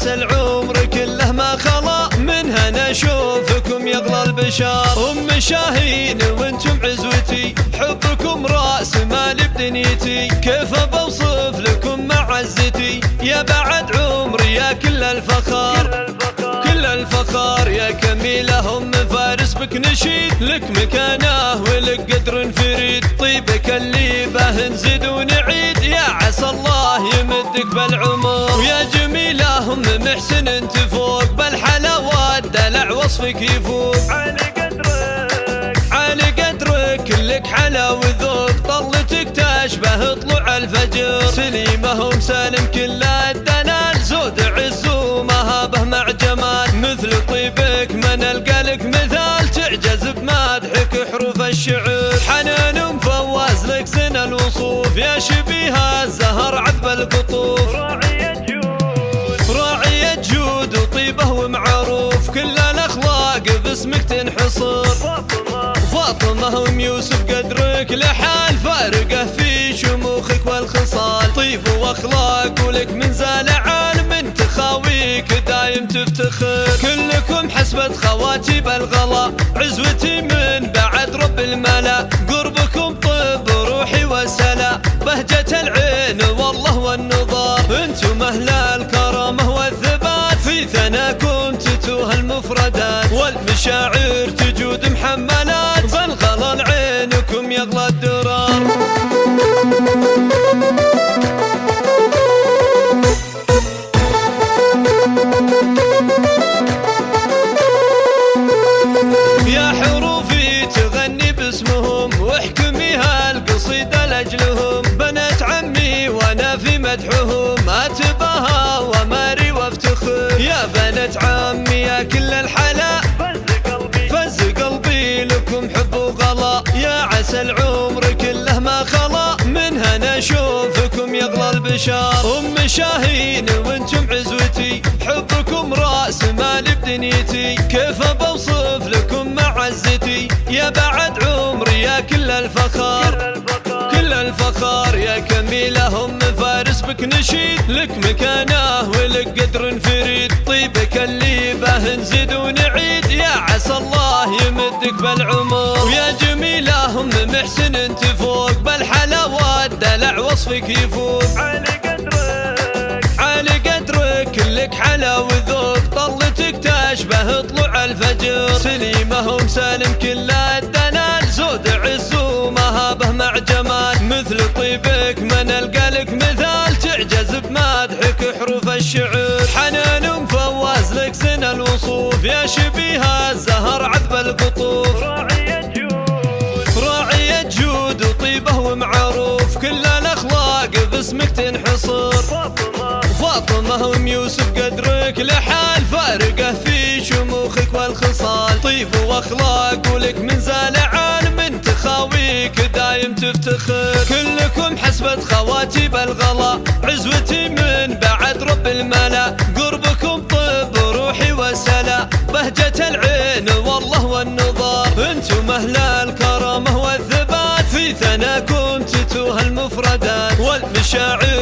عسى العمر كله ما خلا منها نشوفكم يغلى البشار. أم شاهين وانتم عزوتي، حبكم رأس مال بدنيتي، كيف بوصف لكم معزتي يا بعد عمري يا كل الفخار. كل الفخار يا كميلة أم فارس بك نشيد، لك مكانه ولك قدر فريد، طيبك اللي به نزيد ونعيد يا عسى الله يمدك بالعمر. ويا جميلة أم محسن تفوق بالحلاوات دلع وصفك يفوق، عالي قدرك لك حلا وذوق، طلتك تشبه طلوع الفجر. سليمة أم سالم كل الدلال، زود عز ومهابه مع جمال، مثل طيبك من القلك مثال، تعجز بمدحك حروف الشعر. حنان أم فواز لك زين الوصوف، يا شبيها الزهر عذب القطوف، راعية جود وطيبه ومعروف، كل الأخلاق باسمك تنحصر. فاطمة أم يوسف قدرك لحال، فارقه في شموخك والخصال، طيب واخلاق ولك من زال عال، من تخاويك دايم تفتخر. كلكم حسبة خواتي بالغلا، عزوتي من بعد رب الملا، قربكم طب روحي وسلا، بهجة العين والله والنظار، انتم اهل الكرامة والثبات، في ثناكم تتوه المفردات، والمشاعر تجود محملات، بالغلا عينكم يغلى الدرار. يا حروفي تغني باسمهم، واحكميها القصيدة لأجلهم، بنات عمي وانا في مدحهم، اتباها وماري وافتخر. يا بنات عمي يا كل الحلا، فز قلبي لكم حب وغلا، يا عسى العمر كله ما خلا منها نشوفكم يغلى البشار. أم شاهين وانتم عزوتي، حبكم رأس مال بدنيتي، كيف بوصف لكم معزتي يا بعد عمري يا كل الفخار. كل الفخار يا كميلة أم فارس بك نشيد، لك مكانه ولك قدر فريد، طيبك اللي به نزيد ونعيد يا عسى الله يمدك بالعمر. ويا جميلة أم محسن تفوق بالحلاوات دلع وصفك يفوق، عالي قدرك لك حلا وذوق، طلتك تشبه طلوع الفجر. سليمة أم سالم كل الدلال، زود عز ومهابه مع جمال، مثل طيبك من القلك مثال، تعجز بمدحك حروف الشعر. حنان أم فواز لك زين الوصوف، يا شبيها الزهر عذب القطوف، راعية جود وطيبه ومعروف، كل الأخلاق باسمك تنحصر. فاطمة أم يوسف قدرك لحال، فارقه في شموخك والخصال، طيب واخلاق ولك من زال عال، من تخاويك دايم تفتخر. كلكم حسبة خواتي بالغلا، عزوتي من بعد رب الملا، قربكم طب روحي وسلا، بهجة العين والله والنظار، انتم اهل الكرامة والثبات، في ثناكم تتوه المفردات، والمشاعر